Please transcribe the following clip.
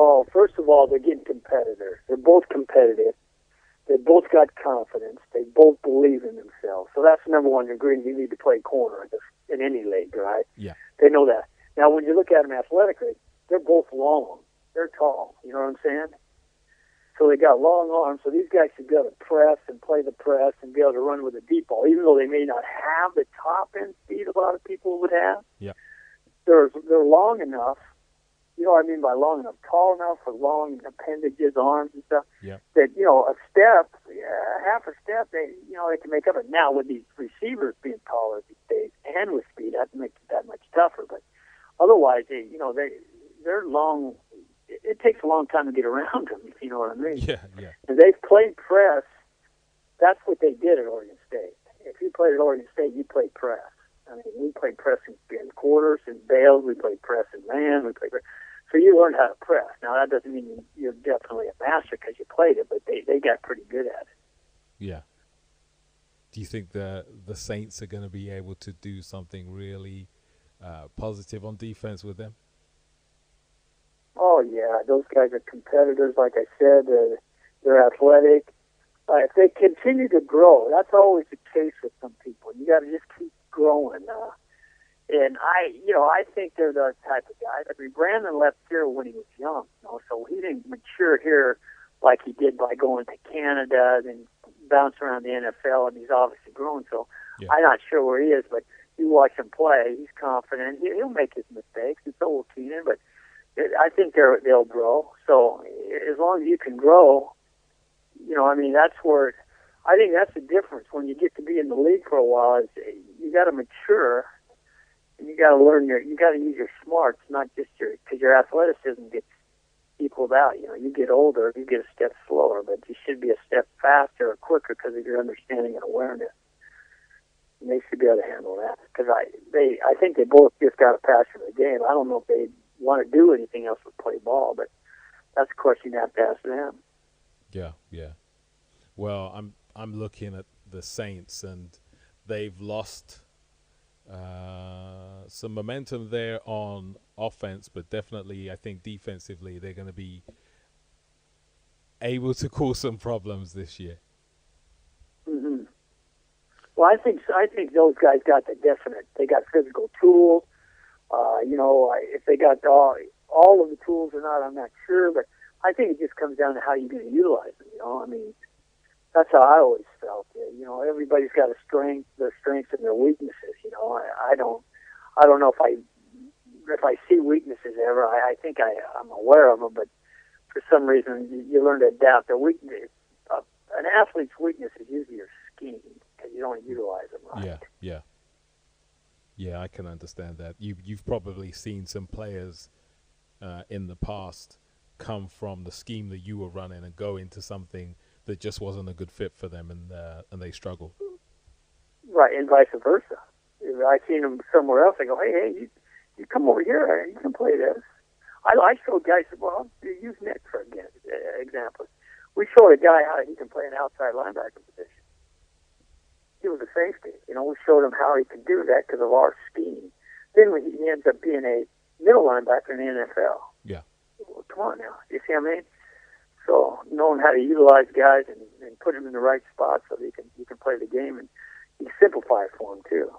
Oh, first of all, they're getting competitors. They're both competitive. They both got confidence. They both believe in themselves. So that's the number one ingredient. You need to play corner in any league, right? Yeah. They know that. Now, when you look at them athletically, they're both long. They're tall. You know what I'm saying? So they got long arms. So these guys should be able to press and play the press and be able to run with a deep ball, even though they may not have the top end speed a lot of people would have. Yeah. They're long enough. You know what I mean by long enough? Tall enough for long appendages, arms and stuff. Yeah. That, you know, a step, half a step, they can make up it. Now with these receivers being taller these days and with speed, that makes it that much tougher. But otherwise, they're long. It takes a long time to get around them, if you know what I mean. Yeah, yeah. And they've played press. That's what they did at Oregon State. If you played at Oregon State, you played press. I mean, we played press in quarters and bails. We played press in man. We played press. So you learned how to press. Now, that doesn't mean you're definitely a master because you played it, but they got pretty good at it. Yeah. Do you think the Saints are going to be able to do something really positive on defense with them? Oh, yeah. Those guys are competitors, like I said. They're athletic. If they continue to grow, that's always the case with some people. You got to just keep growing. And I think they're the type of guys. I mean, Brandon left here when he was young, so he didn't mature here like he did by going to Canada and bounce around the NFL, and he's obviously grown. So yeah. I'm not sure where he is, but you watch him play, he's confident. He'll make his mistakes, and so will Keenan, but I think they'll grow. So as long as you can grow, that's where I think that's the difference when you get to be in the league for a while. Is you got to mature. You got to learn you got to use your smarts, not just because your athleticism gets equaled out. You get older, you get a step slower, but you should be a step faster or quicker because of your understanding and awareness. And they should be able to handle that because I think they both just got a passion for the game. I don't know if they want to do anything else but play ball, but that's a question you have to ask them. Yeah, yeah. Well, I'm looking at the Saints, and they've lost some momentum there on offense, but definitely I think defensively they're going to be able to cause some problems this year. Mm-hmm. Well, I think those guys got the definite. They got physical tools. If they got all of the tools or not, I'm not sure, but I think it just comes down to how you're going to utilize them. I mean, that's how I always felt. Everybody's got their strengths and their weaknesses. I don't know if I see weaknesses ever. I think I'm aware of them, but for some reason you learn to adapt. An athlete's weakness is usually your scheme because you don't utilize them right. Yeah. I can understand that. You've probably seen some players in the past come from the scheme that you were running and go into something that just wasn't a good fit for them, and they struggle. Right, and vice versa. I've seen them somewhere else. I go, hey, you come over here. You can play this. I showed guys. Well, use Nick for example. We showed a guy how he can play an outside linebacker position. He was a safety. We showed him how he could do that because of our scheme. Then he ends up being a middle linebacker in the NFL. Yeah. Well, come on now. You see what I mean? So knowing how to utilize guys and put them in the right spot so that you can play the game, and you can simplify it for them too.